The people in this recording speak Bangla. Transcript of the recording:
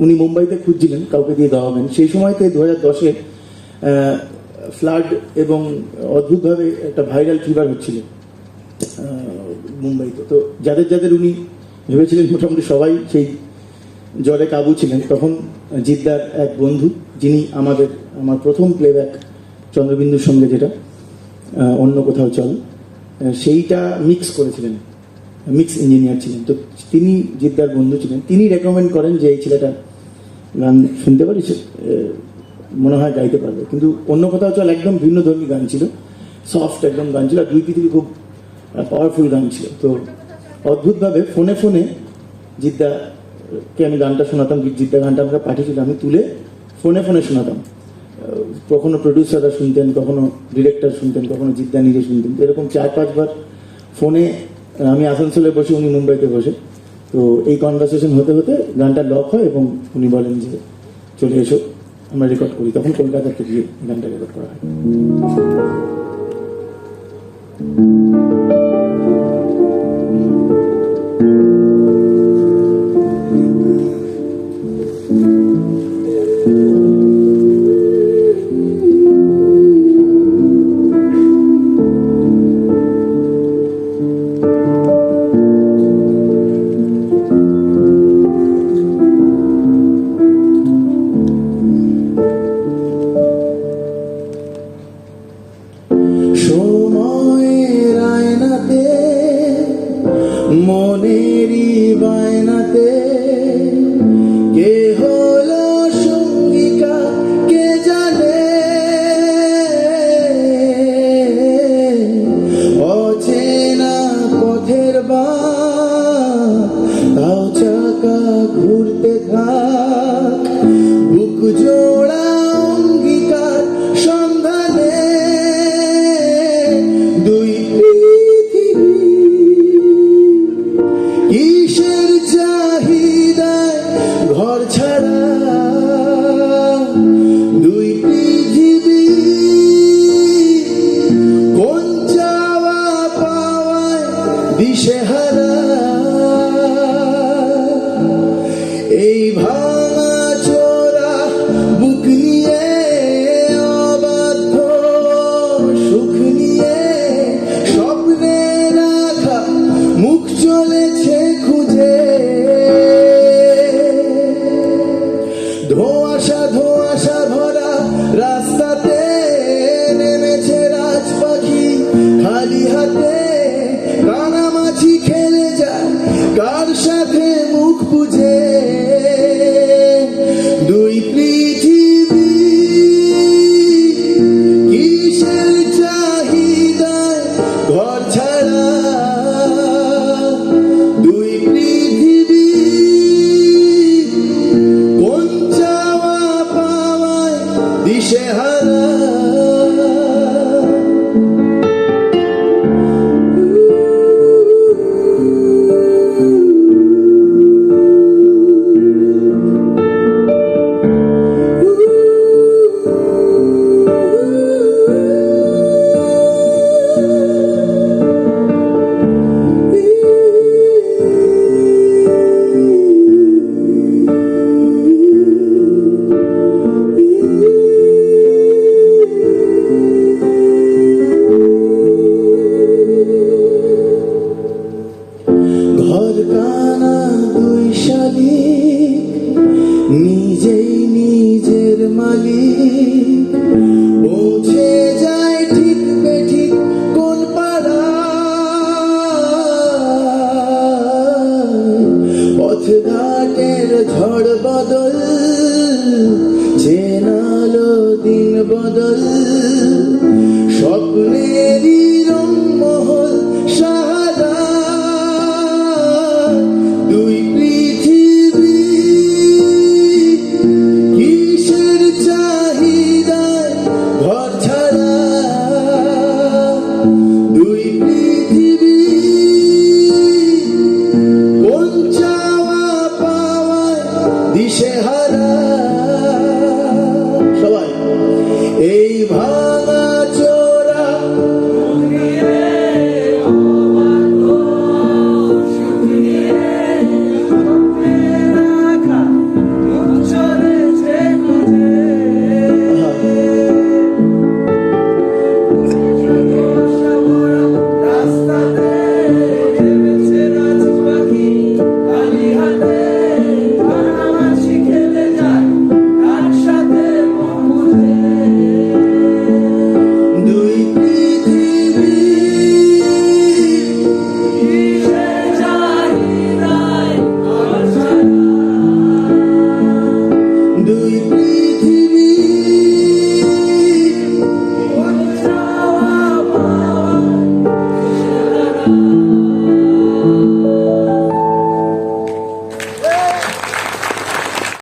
উনি মুম্বাইতে খুঁজছিলেন কাউকে দিয়ে গাওয়াবেন। সেই সময়তে 2010-এ ফ্লাড এবং অদ্ভুতভাবে একটা ভাইরাল ফিভার হচ্ছিল মুম্বাইতে। তো যাদের যাদের উনি ভেবেছিলেন মোটামুটি সবাই সেই জ্বরে কাবু ছিলেন, তখন জিদ্দার এক বন্ধু, যিনি আমার প্রথম প্লেব্যাক চন্দ্রবিন্দুর সঙ্গে, যেটা অন্য কোথাও চল, সেইটা মিক্স করেছিলেন, মিক্স ইঞ্জিনিয়ার ছিলেন। তো তিনি জিদ্দার বন্ধু ছিলেন, তিনি রেকমেন্ড করেন যে এই ছেলেটা গান শুনতে পারিস, মনে হয় গাইতে পারবে। কিন্তু অন্য কোথাও চল একদম ভিন্ন ধর্মী গান ছিল, সফট একদম গান ছিল, আর দুই পৃথিবী খুব পাওয়ারফুল গান ছিল। তো অদ্ভুতভাবে ফোনে ফোনে জিদ্দাকে আমি গানটা শোনাতাম, জিদ্দা গানটা আমাকে পাঠিয়েছিল, আমি তুলে ফোনে ফোনে শোনাতাম। কখনো প্রডিউসাররা শুনতেন, কখনো ডিরেক্টর শুনতেন, কখনো জিদ্দা নিজে শুনতেন। এরকম 4-5 বার ফোনে, আমি আসানসোলে বসে, উনি মুম্বাইতে বসে। তো এই কনভারসেশন হতে হতে গানটা লক হয় এবং উনি বলেন যে চলে এসো, আমরা রেকর্ড করি। তখন কলকাতাতে গিয়ে গানটা রেকর্ড করা হয়। সময়ের আয়নাতে, মনেরই বায়নাতে, কে হলো সঙ্গিকা কে জানে, অচেনা পথের তাও চাকা ঘুরতে থাক, বুক জোড়া অঙ্গীকার সন্ধানে, দুই পৃথিবী কিসের চাহিদায় ঘর ছাড়া, দুই পৃথিবী কোন চাওয়া পাওয়ায় দিশেহারা, এই ভাঙা চোরা বুক নিয়ে, অবাধ্য সুখ নিয়ে, স্বপ্নে রাখা মুখ চলেছে খুঁজে, ধোঁয়াশা ধোঁয়াশা ভরা রাস্তাতে নেমেছে রাজ পাখি খালি হাতে, কানামাছি খেলে যায় কার সাথে মুখ বুঝে, দুই পৃথিবী কিসের চাহিদায় ঘর ছাড়া, দুই পৃথিবী কোন চাওয়া পাওয়ায় দিশেহারা। ঘর কানা দুই শালিক, নিজেই নিজের মালিক, পৌঁছে যায় ঠিক বেঠিক কোন পাড়া, পথ ঘাটের ঝড় বদল, চেনালো দিন বদল, স্বপ্নে